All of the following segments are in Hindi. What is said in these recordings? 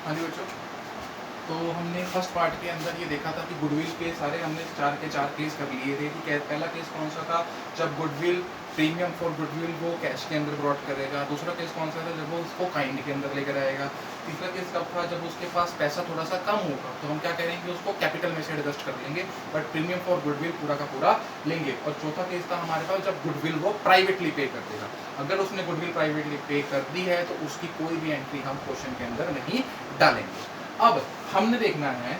हाँ जी बच्चों, तो हमने फर्स्ट पार्ट के अंदर ये देखा था कि गुडविल के सारे हमने चार के चार केस कर लिए थे कि पहला केस कौन सा था, जब गुडविल प्रीमियम फॉर गुडविल वो कैश के अंदर ब्रॉड करेगा। दूसरा केस कौन सा था, जब वो उसको काइंड के अंदर लेकर आएगा। तीसरा केस कब था, जब उसके पास पैसा थोड़ा सा कम होगा तो हम क्या करेंगे, उसको कैपिटल में से एडजस्ट कर लेंगे, बट प्रीमियम फॉर गुडविल पूरा का पूरा लेंगे। और चौथा केस था हमारे पास, जब गुडविल वो प्राइवेटली पे कर देगा। अगर उसने गुडविल प्राइवेटली पे कर दी है तो उसकी कोई भी एंट्री हम क्वेश्चन के अंदर नहीं डालेंगे। अब हमने देखना है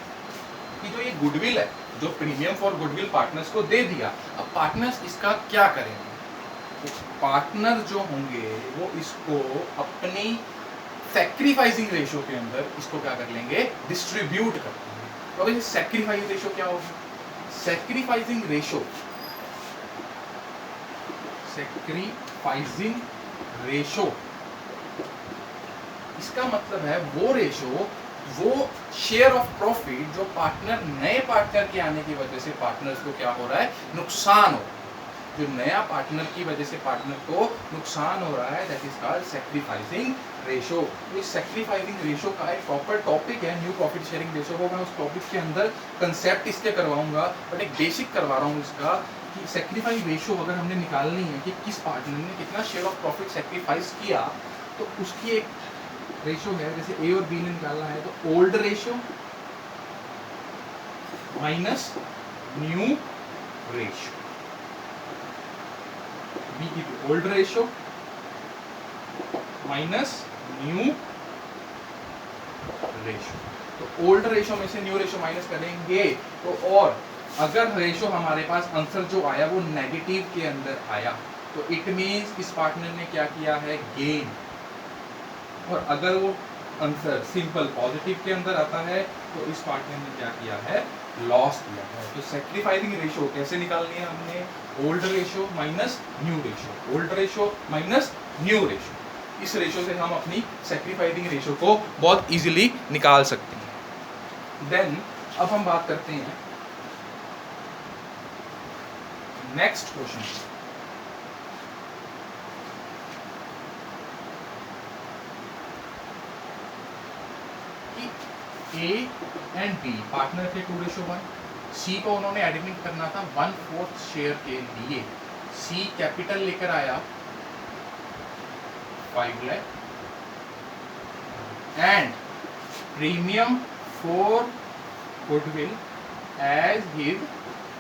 कि जो ये गुडविल है, जो प्रीमियम फॉर गुडविल पार्टनर्स को दे दिया, अब पार्टनर्स इसका क्या करेंगे। तो पार्टनर जो होंगे वो इसको अपनी सैक्रिफाइसिंग रेशियो के अंदर इसको क्या कर लेंगे, डिस्ट्रीब्यूट कर लेंगे। तो अभी सैक्रिफाइस रेशियो क्या होगी, सैक्रिफाइसिंग रेशियो, सैक्रिफाइसिंग रेशियो इसका मतलब है वो रेशो, वो शेयर ऑफ प्रॉफिट जो पार्टनर, नए पार्टनर के आने की वजह से पार्टनर्स को क्या हो रहा है, नुकसान हो, जो नया पार्टनर की वजह से पार्टनर को नुकसान हो रहा है, that is called sacrificing ratio. इस सैक्रिफाइसिंग रेशो का एक प्रॉपर टॉपिक है न्यू प्रॉफिट शेयरिंग रेशो को, मैं उस टॉपिक के अंदर कंसेप्ट इसके करवाऊंगा, बट एक बेसिक करवा रहा हूँ इसका कि सैक्रिफाइस रेशो अगर हमने निकालनी है कि किस पार्टनर ने कितना शेयर ऑफ प्रॉफिट सैक्रिफाइस किया, तो उसकी एक रेशो है। जैसे ए और बी ने निकालना है तो old ratio minus new ratio, B की old ratio minus new ratio. तो ओल्ड रेशो में से न्यू रेशो माइनस करेंगे तो, और अगर रेशो हमारे पास आंसर जो आया वो नेगेटिव के अंदर आया तो इट मींस इस पार्टनर ने क्या किया है, गेन। और अगर वो आंसर सिंपल पॉजिटिव के अंदर आता है तो इस पार्टनर ने क्या किया है, लॉस किया है। तो सैक्रिफाइसिंग रेशो कैसे निकालनी है हमने, old ratio minus new ratio, old ratio minus new ratio. इस रेशो से हम अपनी सैक्रिफाइसिंग रेशो को बहुत इजीली निकाल सकते हैं। देन अब हम बात करते हैं next question. A and B partner थे 2:1, सी को उन्होंने एडमिट करना था 1/4 शेयर के लिए। सी कैपिटल लेकर आया 5 lakh and premium for goodwill as his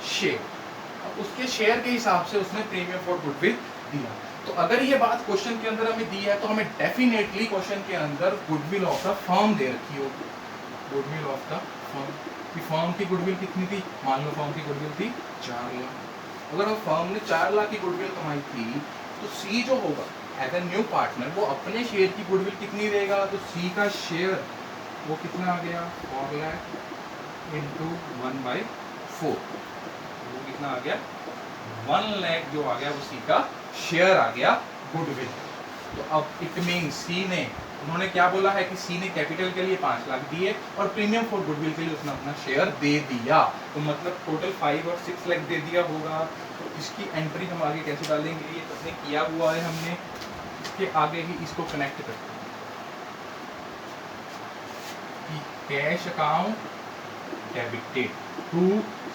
share. उसके शेयर के हिसाब से उसने प्रीमियम फॉर गुडविल दिया। तो अगर ये बात क्वेश्चन के अंदर हमें दी है तो हमें डेफिनेटली क्वेश्चन के अंदर गुडविल ऑफ द फर्म दे रखी होगी, गुडविल ऑफ द फर्म। कि फर्म की गुडविल कितनी थी, मान लो फर्म की गुडविल थी 4 लाख। अगर फर्म ने 4 लाख की गुडविल कमाई थी तो सी जो होगा एज ए न्यू पार्टनर वो अपने शेयर की गुडविल कितनी देगा, तो सी का शेयर वो कितना आ गया, 4 लाख इंटू 1/4, वो कितना आ गया, 1 लाख जो आ गया वो सी का शेयर आ गया गुडविल। तो अब इट मीन सी ने, उन्होंने क्या बोला है कि सी ने कैपिटल के लिए 5 लाख दिए और प्रीमियम फॉर गुडविल के लिए उसने अपना शेयर दे दिया, तो मतलब टोटल 5 और 6 लाख दे दिया होगा। तो इसकी एंट्री हम आगे कैसे डालेंगे, ये अपने किया हुआ है हमने, इसके आगे ही इसको कनेक्ट करते हैं कि cash account debited to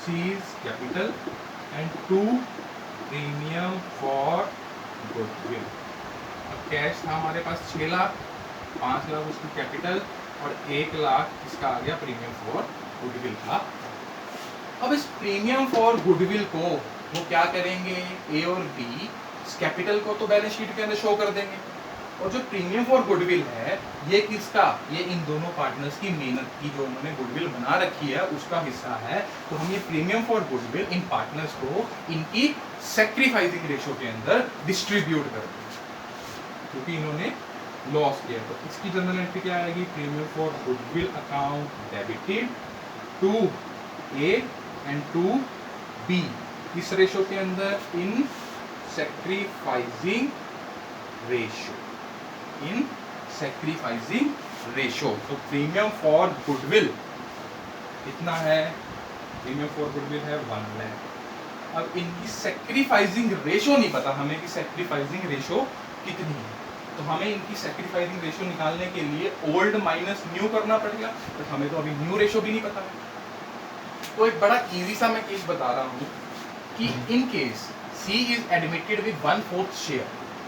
C's capital and to premium for goodwill. अब कैश था हमारे पास 6 लाख, 5 लाख उसकी कैपिटल और 1 लाख इसका आ गया प्रीमियम फॉर गुडविल का। अब इस प्रीमियम फॉर गुडविल को वो क्या करेंगे, ए और बी कैपिटल को तो बैलेंस शीट के अंदर शो कर देंगे, और जो प्रीमियम फॉर गुडविल है ये किसका, ये इन दोनों पार्टनर्स की मेहनत की, जो उन्होंने गुडविल बना रखी है उसका हिस्सा है। तो हम ये premium for goodwill in partners को इनकी सैक्रिफाइसिंग रेशो के अंदर डिस्ट्रीब्यूट कर देंगे क्योंकि इन्होंने लॉस किया। तो इसकी जनरल एंट्री क्या आएगी, premium for goodwill account debited to A and to B, इस रेशो के अंदर in sacrificing ratio, in sacrificing ratio. तो प्रीमियम फॉर गुडविल कितना है, प्रीमियम फॉर गुडविल है 1 लाख। अब इनकी सैक्रिफाइसिंग रेशो नहीं पता हमें कि सैक्रिफाइसिंग रेशो कितनी है, तो हमें इनकी सेक्रीफाइसिंग रेशियो निकालने के लिए ओल्ड माइनस न्यू करना पड़ेगा, बट हमें तो अभी न्यू रेशियो भी नहीं पता है। तो एक बड़ा इजी सा मैं केस बता रहा हूँ कि in case C is admitted with 1/4 share,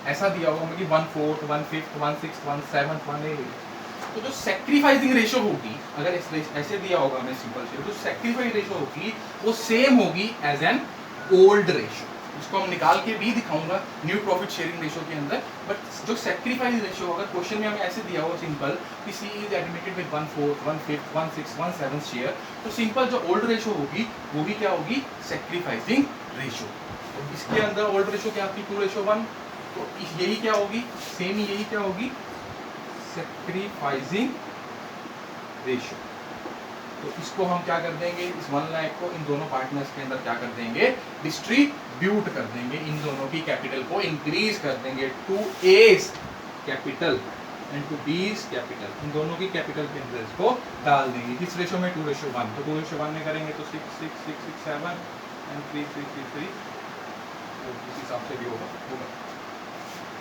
ऐसा दिया होगा कि 1/4, 1/5, 1/6, 1/7, 1/8, तो जो सेक्रीफाइसिंग रेशियो होगी, अगर ऐसे दिया होगा हमें सिंपल शेयर, तो सेक्रीफाइस रेशियो होगी वो सेम होगी एज एन ओल्ड रेशियो। इसको हम निकाल के भी दिखाऊंगा न्यू प्रॉफिट शेयरिंग रेशियो के अंदर, बट जो सेक्रीफाइस रेशियो अगर क्वेश्चन में हमें ऐसे दिया हुआ सिंपल कि C is admitted with 1/4, 1/5, 1/6, 1/7 share, तो सिंपल जो ओल्ड रेशियो होगी वो भी क्या होगी, सेक्रीफाइसिंग रेशियो। तो इसके अंदर ओल्ड रेशियो क्या थी, 2:1, तो यही क्या होगी, सेम यही क्या होगी, सेक्रीफाइसिंग रेशियो। तो इसको हम क्या कर देंगे, इस 1 लाख को इन दोनों पार्टनर्स के अंदर क्या कर देंगे, डिस्ट्रीब्यूट कर देंगे, इन दोनों की कैपिटल को इंक्रीज कर देंगे, to A's capital and to B's capital, इन दोनों की कैपिटल के अंदर इसको डाल देंगे। किस रेशियो में, 2:1, तो 2:1 में करेंगे तो 6, 6, 6, 6, 7 एंड 3, 3, 3, 3, तो इस हिसाब से भी होगा।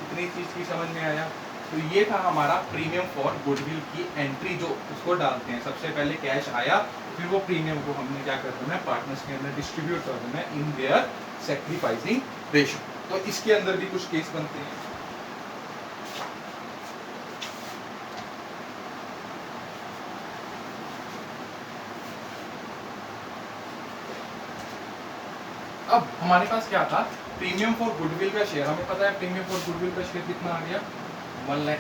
इतनी चीज की समझ में आया। तो ये था हमारा प्रीमियम फॉर गुडविल की एंट्री, जो उसको डालते हैं। सबसे पहले कैश आया, फिर वो प्रीमियम को हमने क्या कर देना है, पार्टनर्स के अंदर डिस्ट्रीब्यूट कर देना है इन देयर सेक्रीफाइसिंग रेशियो। तो इसके अंदर भी कुछ केस बनते हैं। अब हमारे पास क्या था, प्रीमियम फॉर गुडविल का शेयर, हमें पता है प्रीमियम फॉर गुडविल का शेयर कितना आ गया, 1 लाख।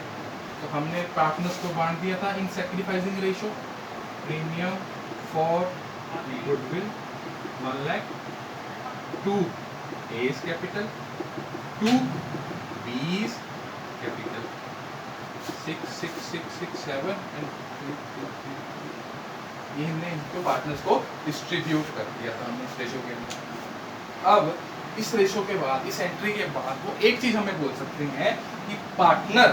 तो हमने पार्टनर्स को बांट दिया था in sacrificing ratio, premium for goodwill 1 lakh, 2 A's capital, 2 B's capital, 6, 6, 6, 6, 7 and 3, 3, 3, 3, ये हमने इनको पार्टनर्स को डिस्ट्रीब्यूट कर दिया था हमने इस रेशियो के अंदर। अब इस रेशियो के बाद, इस एंट्री के बाद वो एक चीज हमें बोल सकते हैं कि पार्टनर,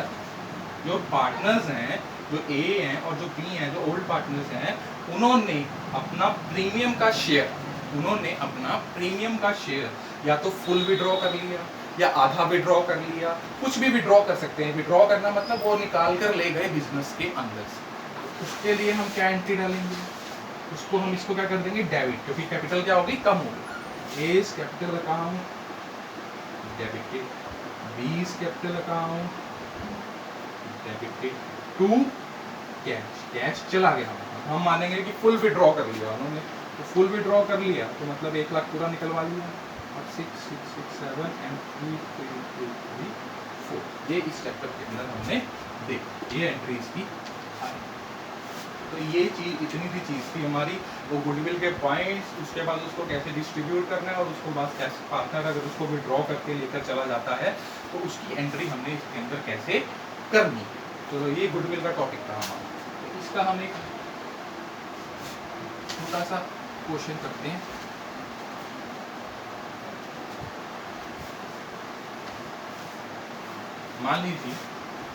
जो पार्टनर्स हैं, जो A हैं और जो B हैं, जो ओल्ड पार्टनर्स हैं, उन्होंने अपना प्रीमियम का शेयर, उन्होंने अपना प्रीमियम का शेयर या तो फुल विड्रॉ कर लिया या आधा विड्रॉ कर लिया, कुछ भी विड्रॉ कर सकते हैं। विड्रॉ करना मतलब वो निकाल कर ले गए बिजनेस के अंदर से। उसके लिए हम क्या एंट्री डालेंगे, उसको हम इसको क्या कर देंगे, डेबिट, क्योंकि कैपिटल क्या होगी, कम होगी। A's capital account debited, B's capital account debited, to cash, cash चला गया हमारा, हम मानेंगे कि फुल विड्रॉ कर लिया उन्होंने, तो फुल विड्रॉ कर लिया तो मतलब 1 लाख पूरा निकलवा लिया। और 6, 6, 6, 7 एंड 3, 3, 3, 3, 4, ये इस चैप्टर के अंदर हमने देखा, ये एंट्रीज की आई। तो ये चीज, इतनी सी चीज थी हमारी, वो गुडविल के पॉइंट्स, उसके बाद उसको कैसे डिस्ट्रीब्यूट करना है और उसको बाद कैसे पार्टनर अगर उसको विड्रॉ करके लेकर चला जाता है तो उसकी एंट्री हमने इसके अंदर कैसे करनी। तो ये गुडविल का टॉपिक था हमारा। तो इसका हम एक छोटा सा क्वेश्चन करते हैं। मान लीजिए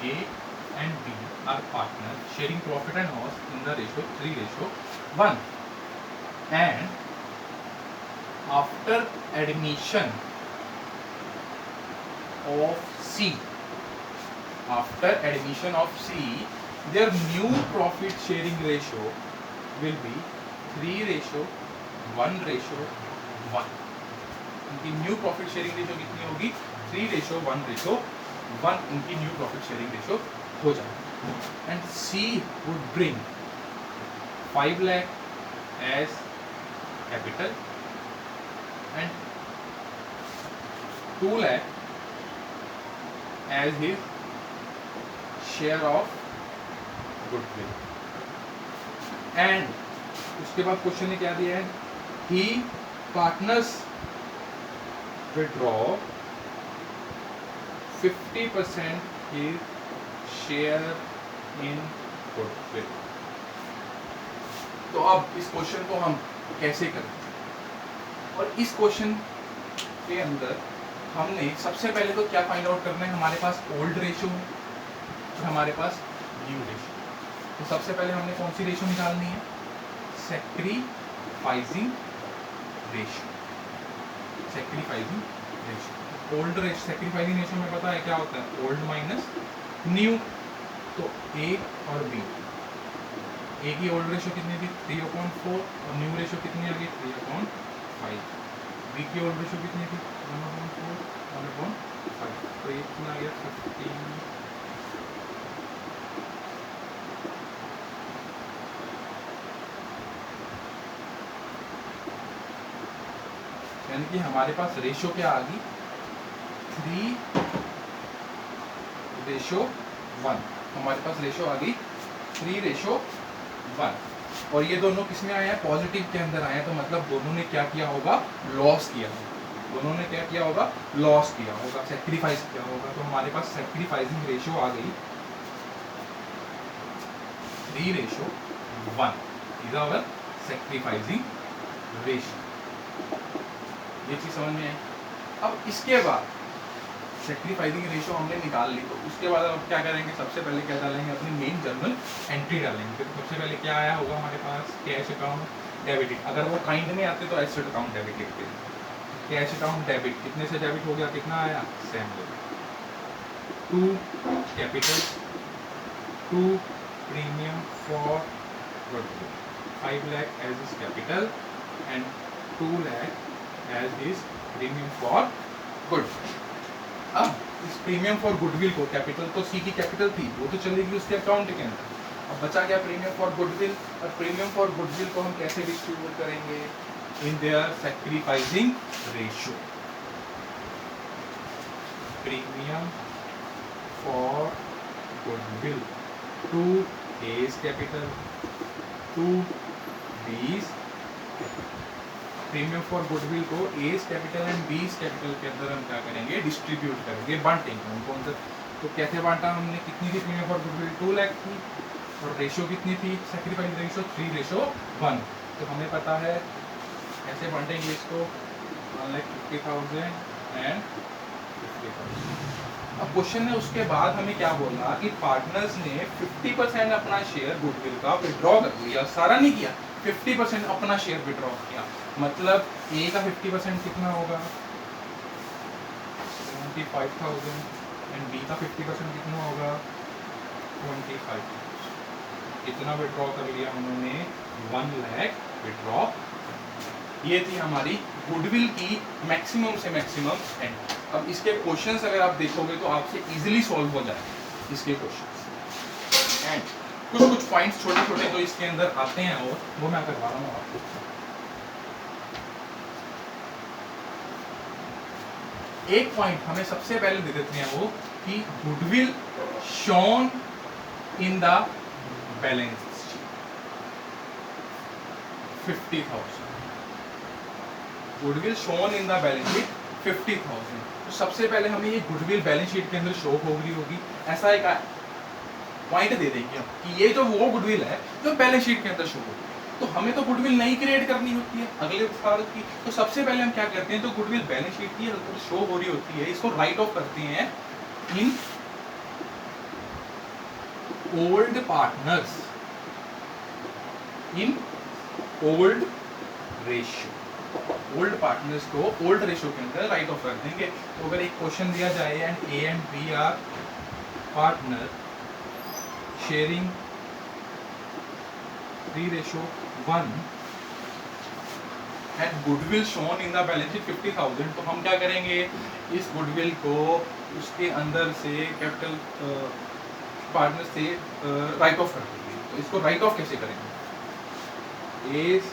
A and B are partners sharing profit and loss in the ratio 3:1, and after admission of C, their new profit sharing ratio will be 3:1:1. इनकी न्यू प्रॉफिट शेयरिंग रेशियो कितनी होगी, 3:1:1 इनकी न्यू प्रॉफिट शेयरिंग रेशियो हो जाएगी। And C would bring 5 lakh as capital and 2 lakh as his share of goodwill। and उसके बाद क्वेश्चन ने क्या दिया है, he partners withdraw 50% his share in goodwill। तो अब इस क्वेश्चन को हम कैसे करें, और इस क्वेश्चन के अंदर हमने सबसे पहले तो क्या फाइंड आउट करना है, हमारे पास ओल्ड रेशियो है और हमारे पास न्यू रेशियो। तो सबसे पहले हमने कौन सी रेशियो निकालनी है, sacrificing ratio. Sacrificing ratio, old ratio, sacrificing ratio में पता है क्या होता है, ओल्ड माइनस न्यू, तो ए और बी, ए की ओल्ड रेशो कितनी थी 3/4 और न्यू रेशो कितनी आ गई 3/5, बी की ओल्ड रेशो कितनी थी 1/4 1/5, तो ये कितना आ गया 15, यानी कि हमारे पास रेशो क्या आ गई 3:1, हमारे पास रेशो आ गई 3:1, और ये दोनों किसमें आए हैं पॉजिटिव के अंदर आए हैं, तो मतलब दोनों ने क्या किया होगा लॉस किया होगा, दोनों ने क्या किया होगा लॉस किया होगा, सेक्रीफाइस किया होगा, तो हमारे पास सेक्रीफाइसिंग रेशो आ गई 3:1, इज आवर सेक्रीफाइसिंग रेशो। ये चीज समझ में आई। अब इसके बाद सेक्रीफाइसिंग रेशो हमने निकाल ली, तो उसके बाद अब क्या करेंगे, सबसे पहले क्या डालेंगे अपनी मेन जर्नल एंट्री डालेंगे। तो सबसे पहले क्या आया होगा हमारे पास कैश अकाउंट डेबिटेड, अगर वो काइंड में आते तो एसेट अकाउंट डेबिटेड के कैश अकाउंट डेबिट कितने से डेबिट हो गया, कितना आया 7 2 capital 2 premium for goodwill 5 lakh as is capital and 2 lakh as is premium for goodwill. अब इस प्रीमियम फॉर गुडविल को, कैपिटल तो सी की कैपिटल थी वो तो चलेगी उसके अकाउंट के अंदर, अब बचा गया प्रीमियम फॉर गुडविल, और प्रीमियम फॉर गुडविल को हम कैसे डिस्ट्रीब्यूट करेंगे in their sacrificing ratio. Premium for goodwill 2 A's capital 2 B's, premium for goodwill को A's capital and B's capital के अंदर हम क्या करेंगे डिस्ट्रीब्यूट करेंगे, बांटेंगे उनको अंदर। तो कैसे बांटा हमने, कितनी थी प्रीमियम फॉर गुडविल 2 लाख थी, और रेशो कितनी थी सैक्रिफाइस रेशो 3:1, तो हमें पता है कैसे बांटेंगे इसको 1,50,000 एंड 50,000। अब क्वेश्चन है उसके बाद हमें क्या बोला कि पार्टनर्स ने 50% अपना शेयर गुडविल का विड्रॉ कर लिया, सारा नहीं किया 50% अपना शेयर विड्रॉ किया, मतलब ए का 50% कितना होगा 75,000 एंड बी का 50% कितना होगा 25,000। कितना विड्रॉ कर लिया उन्होंने 1 लाख विड्रॉ। ये थी हमारी गुडविल की मैक्सिमम से मैक्सिमम एंड। अब इसके क्वेश्चंस अगर आप देखोगे तो आपसे इजीली सॉल्व हो जाएंगे इसके क्वेश्चंस, एंड कुछ कुछ पॉइंट्स छोटे छोटे जो इसके अंदर आते हैं और वो मैं करवा रहा हूँ आपको। एक पॉइंट हमें सबसे पहले दे देते हैं वो कि goodwill shown in the balance 50,000, goodwill shown in the balance sheet 50,000। तो सबसे पहले हमें ये गुडविल बैलेंस शीट के अंदर शो हो रही होगी, ऐसा एक पॉइंट दे देंगे हम कि ये जो वो गुडविल है जो बैलेंस शीट के अंदर शो होगी। तो हमें तो गुडविल नहीं क्रिएट करनी होती है अगले साल की, तो सबसे पहले हम क्या करते हैं, तो गुडविल बैलेंस शीट की शो हो रही होती है इसको राइट ऑफ करते हैं in old partners in old ratio. Old partners को ओल्ड रेशियो के अंदर राइट ऑफ कर देंगे। तो अगर एक क्वेश्चन दिया जाए and A and B are partner sharing 3:1 and goodwill shown in the balance sheet 50,000, तो हम क्या करेंगे इस गुडविल को उसके अंदर से कैपिटल पार्टनर से राइट ऑफ कर देंगे। तो इसको राइट ऑफ कैसे करेंगे, A's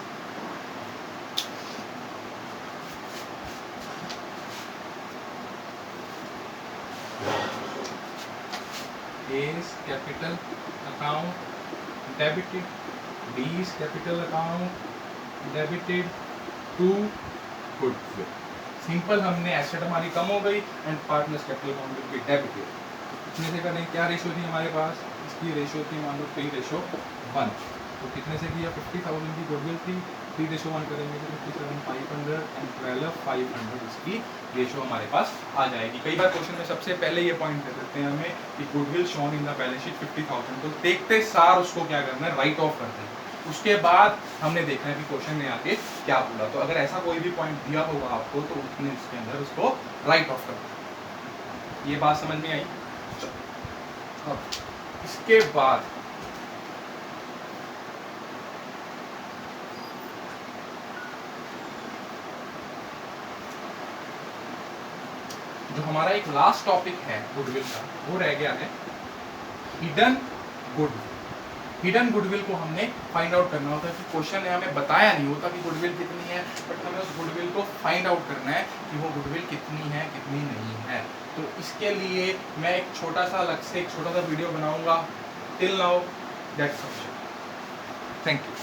capital account debited, B's capital account debited to goodwill. Simple, हमने एसेट हमारी कम हो गई and partners capital account will be debited. कितने से करें, क्या रेशो थी हमारे पास, इसकी रेशो थी मान लो 3:1, तो कितने से किया 50,000 की गुडविल थी, 3:1 करेंगे तो 57,500 एंड 12,500 इसकी रेशो हमारे पास आ जाएगी। कई बार क्वेश्चन में सबसे पहले ये पॉइंट दे देते हैं हमें कि goodwill shown in the balance sheet 50,000, तो देखते सार उसको क्या करना है राइट ऑफ कर देंगे। उसके बाद हमने देखना है कि क्वेश्चन में आके क्या बोला, तो अगर ऐसा कोई भी पॉइंट दिया होगा आपको तो उसने इसके अंदर उसको राइट ऑफ कर देना। ये बात समझ में आई। अब इसके बाद जो हमारा एक लास्ट टॉपिक है गुडविल का, वो रह गया है हिडन गुडविल। हिडन गुडविल को हमने फाइंड आउट करना होता है कि क्वेश्चन ने हमें बताया नहीं होता कि गुडविल कितनी है, बट हमें उस गुडविल को फाइंड आउट करना है कि वो गुडविल कितनी है कितनी नहीं है। तो इसके लिए मैं एक छोटा सा अलग से एक छोटा सा वीडियो बनाऊंगा। Till now that's all. Thank you.